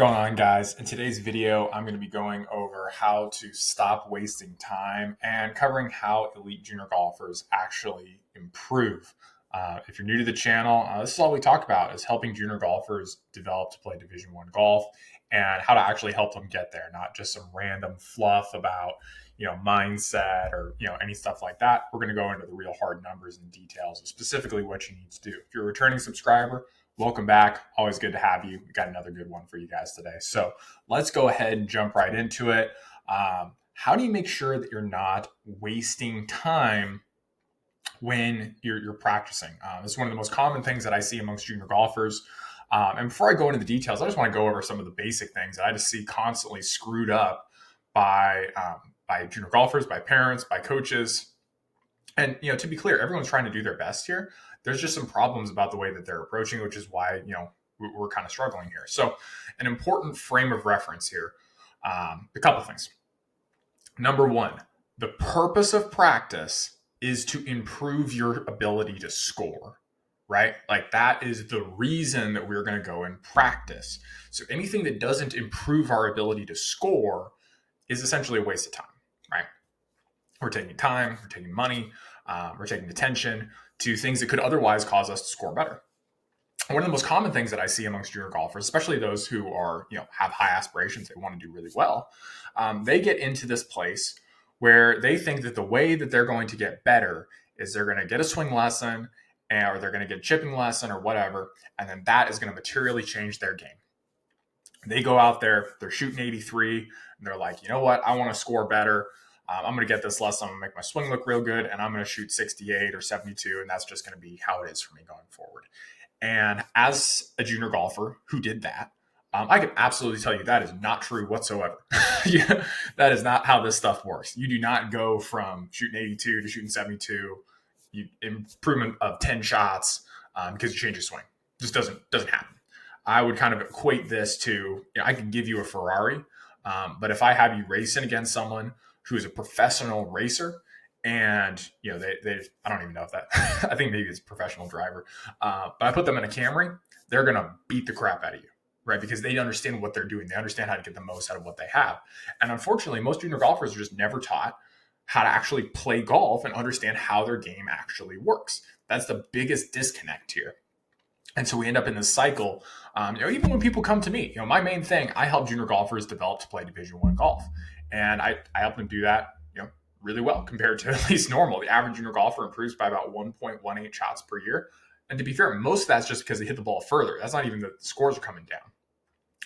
Going on, guys? In today's video, I'm going to be going over how to stop wasting time and covering how elite junior golfers actually improve. If you're new to the channel, this is all we talk about is helping junior golfers develop to play Division One golf and how to actually help them get there, not just some random fluff about mindset or any stuff like that. We're going to go into the real hard numbers and details of specifically what you need to do. If you're a returning subscriber, welcome back. Always good to have you. We got another good one for you guys today. So let's go ahead and jump right into it. How do you make sure that you're not wasting time when you're practicing? It's one of the most common things that I see amongst junior golfers. And before I go into the details, I just want to go over some of the basic things that I just see constantly screwed up by junior golfers, by parents, by coaches. And, to be clear, everyone's trying to do their best here. There's just some problems about the way that they're approaching, which is why, we're kind of struggling here. So an important frame of reference here, a couple things. Number one, the purpose of practice is to improve your ability to score, right? Like that is the reason that we're going to go and practice. So anything that doesn't improve our ability to score is essentially a waste of time, right? We're taking time, we're taking money, we're taking attention to things that could otherwise cause us to score better. One of the most common things that I see amongst junior golfers, especially those who are, have high aspirations, they want to do really well, they get into this place where they think that the way that they're going to get better is they're going to get a swing lesson or they're going to get a chipping lesson or whatever, and then that is going to materially change their game. They go out there, they're shooting 83, and they're like, you know what, I want to score better. I'm going to get this lesson. I'm going to make my swing look real good, and I'm going to shoot 68 or 72, and that's just going to be how it is for me going forward. And as a junior golfer who did that, I can absolutely tell you that is not true whatsoever. That is not how this stuff works. You do not go from shooting 82 to shooting 72, improvement of 10 shots because you change your swing. It just doesn't happen. I would kind of equate this to, I can give you a Ferrari, but if I have you racing against someone who is a professional racer, and they I don't even know if that I think maybe it's a professional driver, but I put them in a Camry, they're gonna beat the crap out of you, right? Because they understand what they're doing, they understand how to get the most out of what they have. And unfortunately, most junior golfers are just never taught how to actually play golf and understand how their game actually works. That's the biggest disconnect here. And so we end up in this cycle. Even when people come to me, my main thing, I help junior golfers develop to play Division One golf, and I help them do that, really well compared to at least normal. The average junior golfer improves by about 1.18 shots per year. And to be fair, most of that's just because they hit the ball further. That's not even the scores are coming down.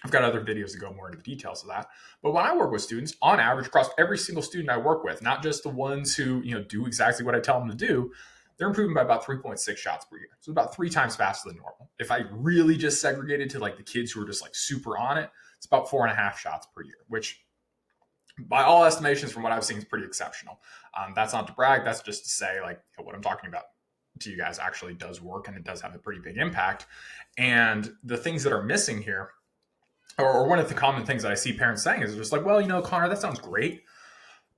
I've got other videos that go more into the details of that. But when I work with students, on average, across every single student I work with, not just the ones who do exactly what I tell them to do, they're improving by about 3.6 shots per year. So about 3 times faster than normal. If I really just segregated to like the kids who are just like super on it, it's about 4.5 shots per year, which by all estimations from what I've seen is pretty exceptional. That's not to brag. That's just to say like what I'm talking about to you guys actually does work, and it does have a pretty big impact. And the things that are missing here, or one of the common things that I see parents saying is just like, well, Connor, that sounds great,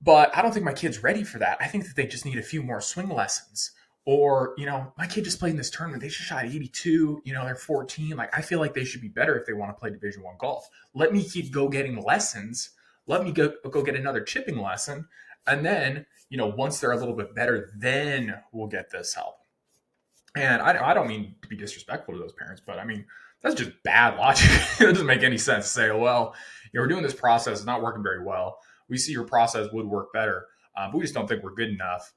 but I don't think my kid's ready for that. I think that they just need a few more swing lessons. Or, my kid just played in this tournament. They just shot 82. They're 14. Like, I feel like they should be better if they want to play Division One golf. Let me go getting lessons. Let me go get another chipping lesson. And then, once they're a little bit better, then we'll get this help. And I don't mean to be disrespectful to those parents, but I mean, that's just bad logic. It doesn't make any sense to say, oh, well, we're doing this process. It's not working very well. We see your process would work better, but we just don't think we're good enough.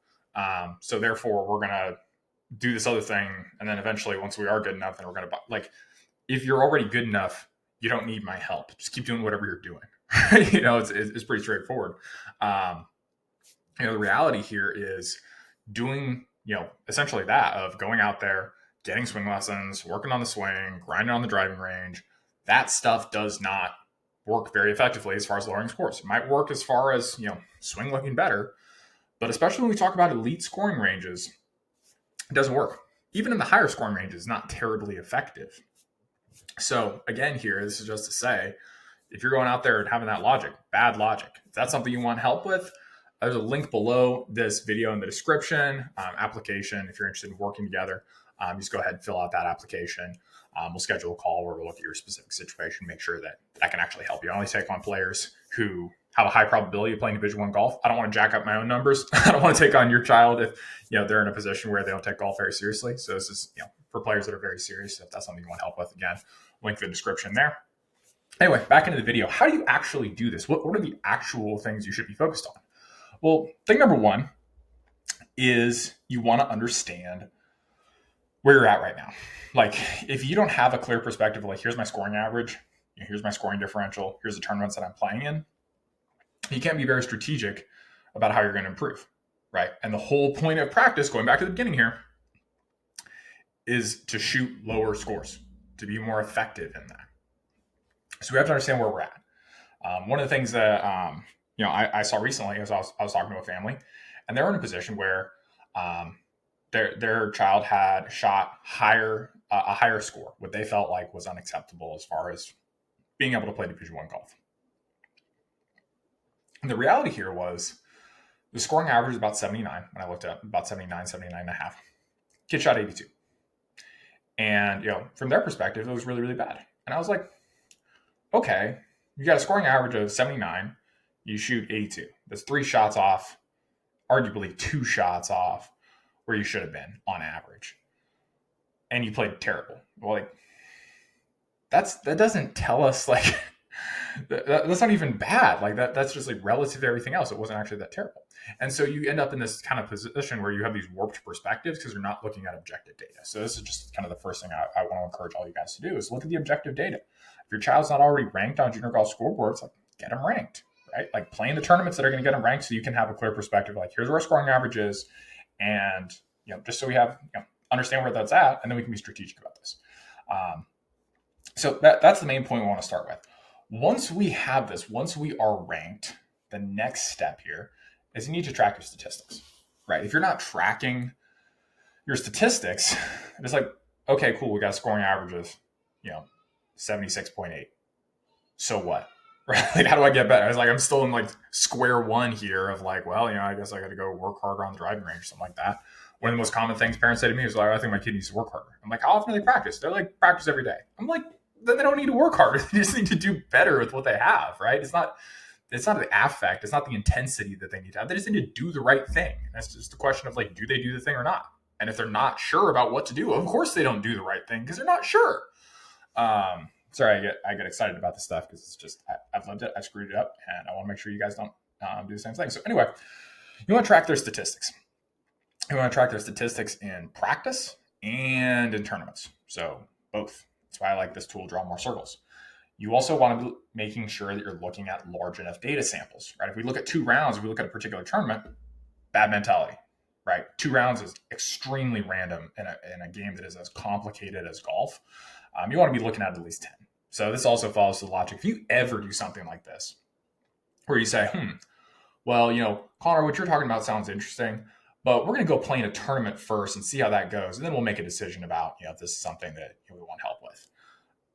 So therefore, we're going to do this other thing. And then eventually, once we are good enough, then we're going to like, if you're already good enough, you don't need my help. Just keep doing whatever you're doing. It's pretty straightforward. The reality here is doing, essentially that of going out there, getting swing lessons, working on the swing, grinding on the driving range. That stuff does not work very effectively as far as lowering scores. It might work as far as, swing looking better, but especially when we talk about elite scoring ranges, it doesn't work. Even in the higher scoring ranges, it's not terribly effective. So again, here, this is just to say, if you're going out there and having that logic, bad logic, if that's something you want help with, there's a link below this video in the description, application. If you're interested in working together, just go ahead and fill out that application. We'll schedule a call where we'll look at your specific situation, make sure that I can actually help you. I only take on players who have a high probability of playing Division I golf. I don't want to jack up my own numbers. I don't want to take on your child if they're in a position where they don't take golf very seriously. So this is for players that are very serious. If that's something you want help with, again, link in the description there. Anyway, back into the video. How do you actually do this? What are the actual things you should be focused on? Well, thing number one is you want to understand where you're at right now. Like, if you don't have a clear perspective, like, here's my scoring average, here's my scoring differential, here's the tournaments that I'm playing in, you can't be very strategic about how you're going to improve, right? And the whole point of practice, going back to the beginning here, is to shoot lower scores, to be more effective in that. So we have to understand where we're at. One of the things that I saw recently is I was talking to a family, and they're in a position where their child had shot a higher score, what they felt like was unacceptable as far as being able to play Division I golf. And the reality here was the scoring average is about 79. When I looked at about 79 and a half. Kid shot 82. And, from their perspective, it was really, really bad. And I was like, okay, you got a scoring average of 79. You shoot 82. That's 3 shots off, arguably 2 shots off where you should have been on average. And you played terrible. Well, like, that doesn't tell us, like, that's not even bad. Like, that's just like relative to everything else. It wasn't actually that terrible. And so you end up in this kind of position where you have these warped perspectives because you're not looking at objective data. So this is just kind of the first thing I want to encourage all you guys to do is look at the objective data. If your child's not already ranked on junior golf scoreboards, like, get them ranked, right? Like, play in the tournaments that are going to get them ranked so you can have a clear perspective. Like, here's where our scoring average is. And, just so we have, understand where that's at, and then we can be strategic about this. So that's the main point we want to start with. Once we have this, once we are ranked, the next step here is you need to track your statistics, right? If you're not tracking your statistics, it's like, okay, cool, we got scoring averages, 76.8. So what? Right? Like, how do I get better? It's like, I'm still in like square one here of like, well, I guess I got to go work harder on the driving range or something like that. One of the most common things parents say to me is like, I think my kid needs to work harder. I'm like, how often do they practice? They're like, practice every day. I'm like, then they don't need to work harder. They just need to do better with what they have, right? It's not the affect. It's not the intensity that they need to have. They just need to do the right thing. That's just a question of like, do they do the thing or not? And if they're not sure about what to do, of course they don't do the right thing because they're not sure. Sorry, I get excited about this stuff because it's just, I've lived it, I screwed it up, and I want to make sure you guys don't do the same thing. So anyway, you want to track their statistics. You want to track their statistics in practice and in tournaments. So both. That's why I like this tool, Draw More Circles. You also want to be making sure that you're looking at large enough data samples, right? If we look at 2 rounds, if we look at a particular tournament, bad mentality, right? 2 rounds is extremely random in a game that is as complicated as golf. You want to be looking at least 10. So this also follows the logic. If you ever do something like this, where you say, well, Connor, what you're talking about sounds interesting, but we're going to go play in a tournament first and see how that goes. And then we'll make a decision about, if this is something that we want help with.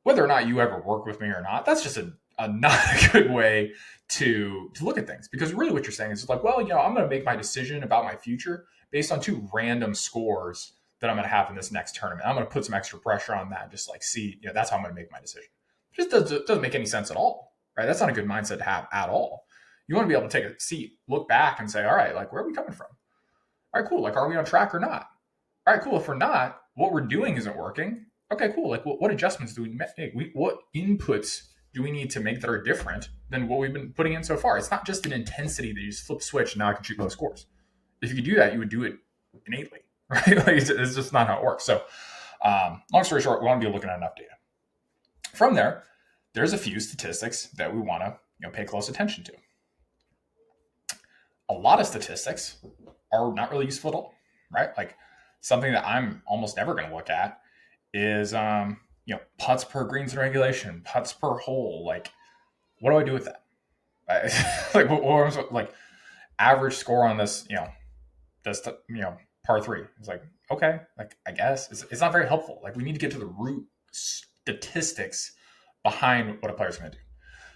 Whether or not you ever work with me or not, that's just a not a good way to look at things. Because really what you're saying is like, well, I'm going to make my decision about my future based on 2 random scores that I'm going to have in this next tournament. I'm going to put some extra pressure on that. Just like, see, that's how I'm going to make my decision. It just doesn't make any sense at all, right? That's not a good mindset to have at all. You want to be able to take a seat, look back and say, all right, like, where are we coming from? All right, cool. Like, are we on track or not? All right, cool. If we're not, what we're doing isn't working. Okay, cool. Like, what adjustments do we make? What inputs do we need to make that are different than what we've been putting in so far? It's not just an intensity that you just flip switch and now I can shoot low scores. If you could do that, you would do it innately, right? Like, it's just not how it works. So, long story short, we want to be looking at enough data. From there, there's a few statistics that we want to pay close attention to. A lot of statistics are not really useful at all, right? Like, something that I'm almost never going to look at is, putts per greens in regulation, putts per hole. Like, what do I do with that? Like, average score on this, par 3. It's like, okay, like, I guess it's not very helpful. Like, we need to get to the root statistics behind what a player's going to do.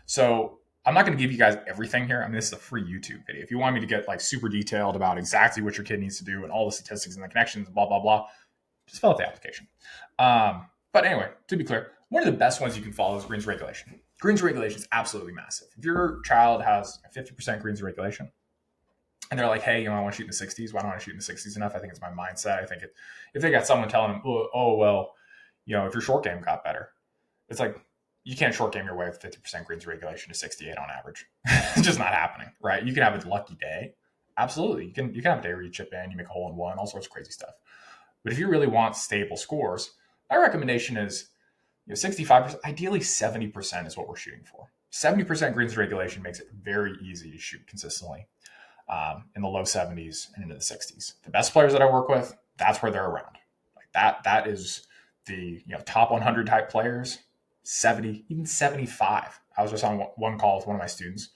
So I'm not going to give you guys everything here. I mean, this is a free YouTube video. If you want me to get like super detailed about exactly what your kid needs to do and all the statistics and the connections and blah, blah, blah, just fill out the application. But anyway, to be clear, one of the best ones you can follow is greens regulation. Greens regulation is absolutely massive. If your child has a 50% greens regulation, and they're like, hey, I want to shoot in the 60s. Why don't I shoot in the 60s enough? I think it's my mindset. I think if they got someone telling them, oh, well, if your short game got better, it's like, you can't short game your way with 50% greens regulation to 68 on average. It's just not happening, right? You can have a lucky day. Absolutely. You can have a day where you chip in, you make a hole in one, all sorts of crazy stuff. But if you really want stable scores, my recommendation is 65%, ideally 70% is what we're shooting for. 70% greens regulation makes it very easy to shoot consistently in the low 70s and into the 60s. The best players that I work with, that's where they're around. Like that is the top 100 type players, 70, even 75. I was just on one call with one of my students.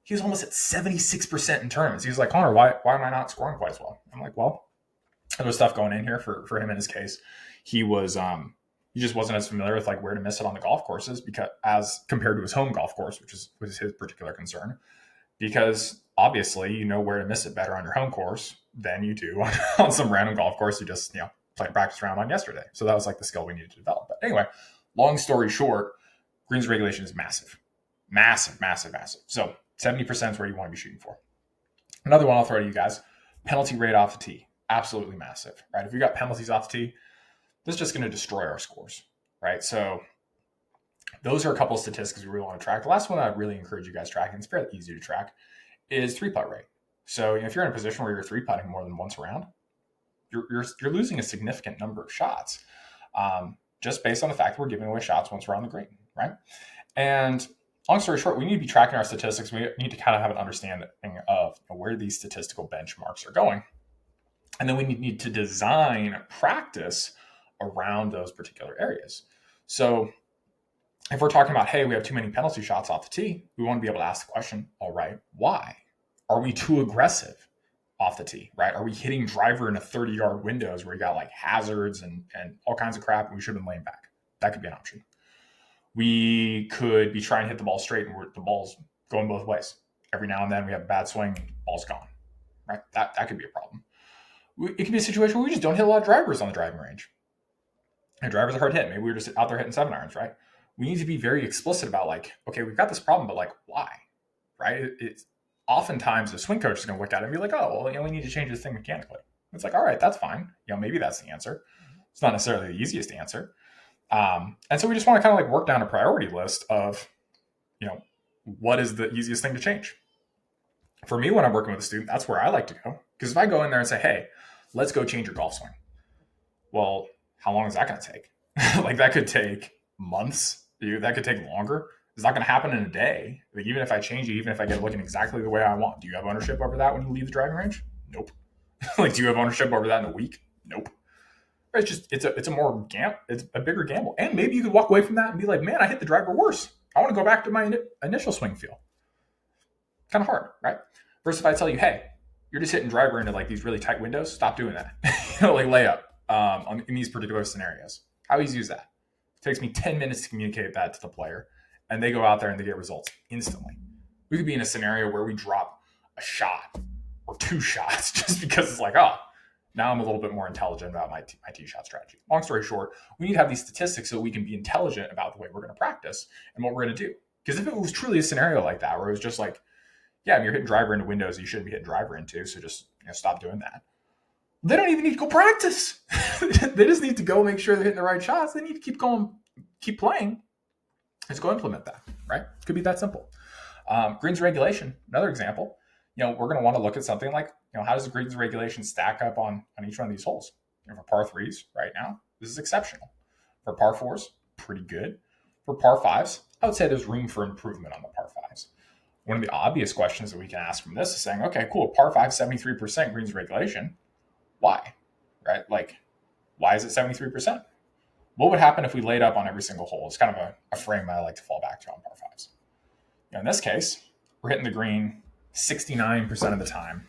He was almost at 76% in tournaments. He was like, Connor, why am I not scoring quite as well? I'm like, well, there was stuff going in here for him in his case. He was he just wasn't as familiar with like where to miss it on the golf courses because as compared to his home golf course, which was his particular concern. Because obviously you know where to miss it better on your home course than you do on some random golf course you just played practice round on yesterday. So that was like the skill we needed to develop. But anyway, long story short, greens regulation is massive. Massive, massive, massive. So 70% is where you want to be shooting for. Another one I'll throw to you guys, penalty rate off the tee. Absolutely massive, right? If you got penalties off the tee, this is just going to destroy our scores, right? So those are a couple of statistics we really want to track. The last one I really encourage you guys tracking, it's fairly easy to track, is three-putt rate. So if you're in a position where you're three-putting more than once around, you're losing a significant number of shots just based on the fact that we're giving away shots once we're on the green, right? And long story short, we need to be tracking our statistics. We need to kind of have an understanding of where these statistical benchmarks are going. And then we need to design practice around those particular areas. So if we're talking about, hey, we have too many penalty shots off the tee, we want to be able to ask the question, all right, why? Are we too aggressive off the tee, right? Are we hitting driver in a 30-yard windows where you got like hazards and all kinds of crap and we should have been laying back? That could be an option. We could be trying to hit the ball straight and the ball's going both ways. Every now and then we have a bad swing, ball's gone, right? That could be a problem. It could be a situation where we just don't hit a lot of drivers on the driving range. And drivers are hard hit. Maybe we're just out there hitting 7-irons, right? We need to be very explicit about like, okay, we've got this problem, but like, why, right? It's oftentimes the swing coach is going to look at it and be like, oh, well, we need to change this thing mechanically. It's like, all right, that's fine. Maybe that's the answer. It's not necessarily the easiest answer. And so we just want to kind of like work down a priority list of, what is the easiest thing to change? For me, when I'm working with a student, that's where I like to go. Because if I go in there and say, hey, let's go change your golf swing. Well, how long is that going to take? Like that could take months. That could take longer. It's not going to happen in a day. Like even if I change it, even if I get it looking exactly the way I want, do you have ownership over that when you leave the driving range? Nope. Like, do you have ownership over that in a week? Nope. It's just, it's a bigger gamble. And maybe you could walk away from that and be like, man, I hit the driver worse. I want to go back to my initial swing feel. Kind of hard, right? Versus if I tell you, hey, you're just hitting driver into like these really tight windows, stop doing that. Like layup in these particular scenarios. How easy is that? It takes me 10 minutes to communicate that to the player, and they go out there and they get results instantly. We could be in a scenario where we drop a shot or 2 shots just because it's like, oh, now I'm a little bit more intelligent about my tee shot strategy. Long story short, we need to have these statistics so we can be intelligent about the way we're going to practice and what we're going to do. Because if it was truly a scenario like that, where it was just like, yeah, if you're hitting driver into windows you shouldn't be hitting driver into, so just stop doing that. They don't even need to go practice. They just need to go make sure they're hitting the right shots. They need to keep playing. Just go implement that, right? It could be that simple. Greens regulation, another example. We're going to want to look at something like, how does the greens regulation stack up on each one of these holes? For par 3s right now, this is exceptional. For par 4s, pretty good. For par 5s, I would say there's room for improvement on the par 5s. One of the obvious questions that we can ask from this is saying, okay, cool, par 5, 73% greens regulation. Why? Right? Like, why is it 73%? What would happen if we laid up on every single hole? It's kind of a frame I like to fall back to on par 5s. In this case, we're hitting the green 69% of the time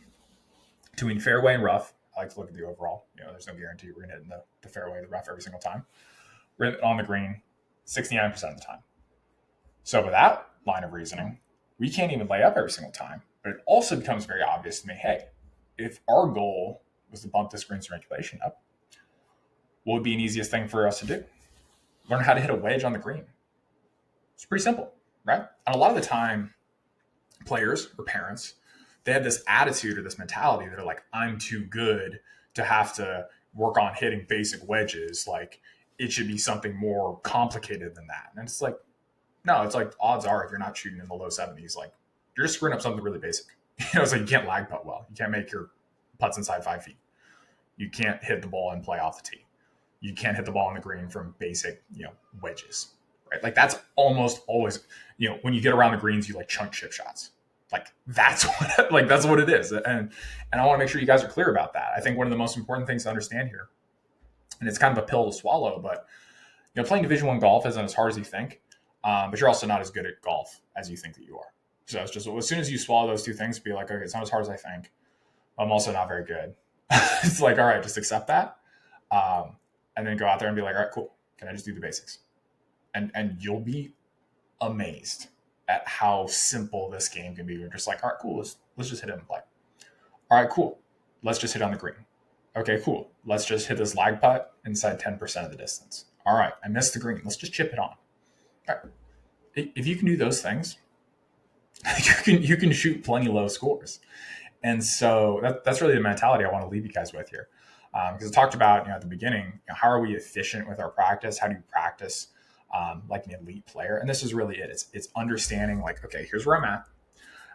between fairway and rough. I like to look at the overall. There's no guarantee we're going to hit in the fairway or the rough every single time. We're on the green 69% of the time. So with that line of reasoning, we can't even lay up every single time. But it also becomes very obvious to me, hey, if our goal was to bump this greens regulation up, what would be an easiest thing for us to do? learn how to hit a wedge on the green. It's pretty simple, right? And a lot of the time, players or parents, they have this attitude or this mentality. They're like, I'm too good to have to work on hitting basic wedges. Like, it should be something more complicated than that. And it's like, no, it's like odds are if you're not shooting in the low 70s, like you're just screwing up something really basic. It's like you can't lag putt well. You can't make your putts inside 5 feet. You can't hit the ball and play off the tee. You can't hit the ball on the green from basic, wedges, right? Like that's almost always, when you get around the greens, you like chunk chip shots. Like that's what it is. And I want to make sure you guys are clear about that. I think one of the most important things to understand here, and it's kind of a pill to swallow, but playing Division I golf isn't as hard as you think, but you're also not as good at golf as you think that you are. So it's just as soon as you swallow those two things, be like, okay, it's not as hard as I think. I'm also not very good. It's like, all right, just accept that. And then go out there and be like, all right, cool. Can I just do the basics? And you'll be amazed at how simple this game can be. You're just like, all right, cool. Let's just hit it and play. All right, cool. Let's just hit on the green. Okay, cool. Let's just hit this lag putt inside 10% of the distance. All right, I missed the green. Let's just chip it on. All right. If you can do those things, you can shoot plenty low scores. And so that's really the mentality I want to leave you guys with here. Because I talked about, at the beginning, how are we efficient with our practice? How do you practice like an elite player? And this is really it. It's understanding like, okay, here's where I'm at.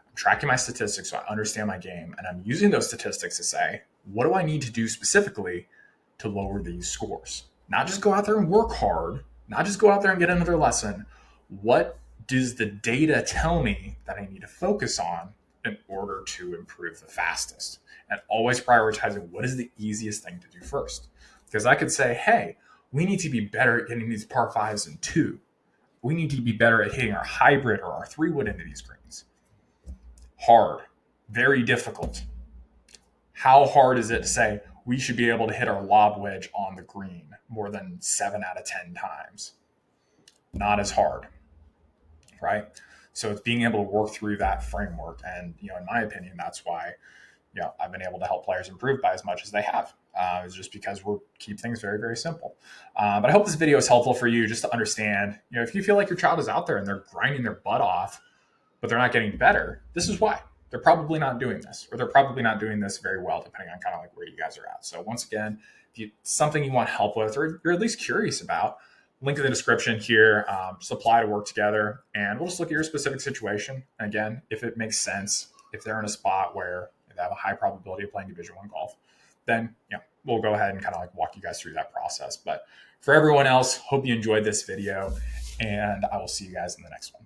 I'm tracking my statistics so I understand my game. And I'm using those statistics to say, what do I need to do specifically to lower these scores? Not just go out there and work hard, not just go out there and get another lesson. What does the data tell me that I need to focus on in order to improve the fastest? And always prioritizing what is the easiest thing to do first. Because I could say, hey, we need to be better at getting these par 5s in 2. We need to be better at hitting our hybrid or our 3-wood into these greens. Hard, very difficult. How hard is it to say we should be able to hit our lob wedge on the green more than 7 out of 10 times? Not as hard, right? So it's being able to work through that framework. And, in my opinion, that's why, I've been able to help players improve by as much as they have. It's just because we keep things very, very simple. But I hope this video is helpful for you just to understand, if you feel like your child is out there and they're grinding their butt off, but they're not getting better, this is why. They're probably not doing this, or they're probably not doing this very well, depending on kind of like where you guys are at. So once again, if it's something you want help with, or you're at least curious about, link in the description here. Just apply to work together, and we'll just look at your specific situation. And again, if it makes sense, if they're in a spot where they have a high probability of playing Division I golf, then we'll go ahead and kind of like walk you guys through that process. But for everyone else, hope you enjoyed this video, and I will see you guys in the next one.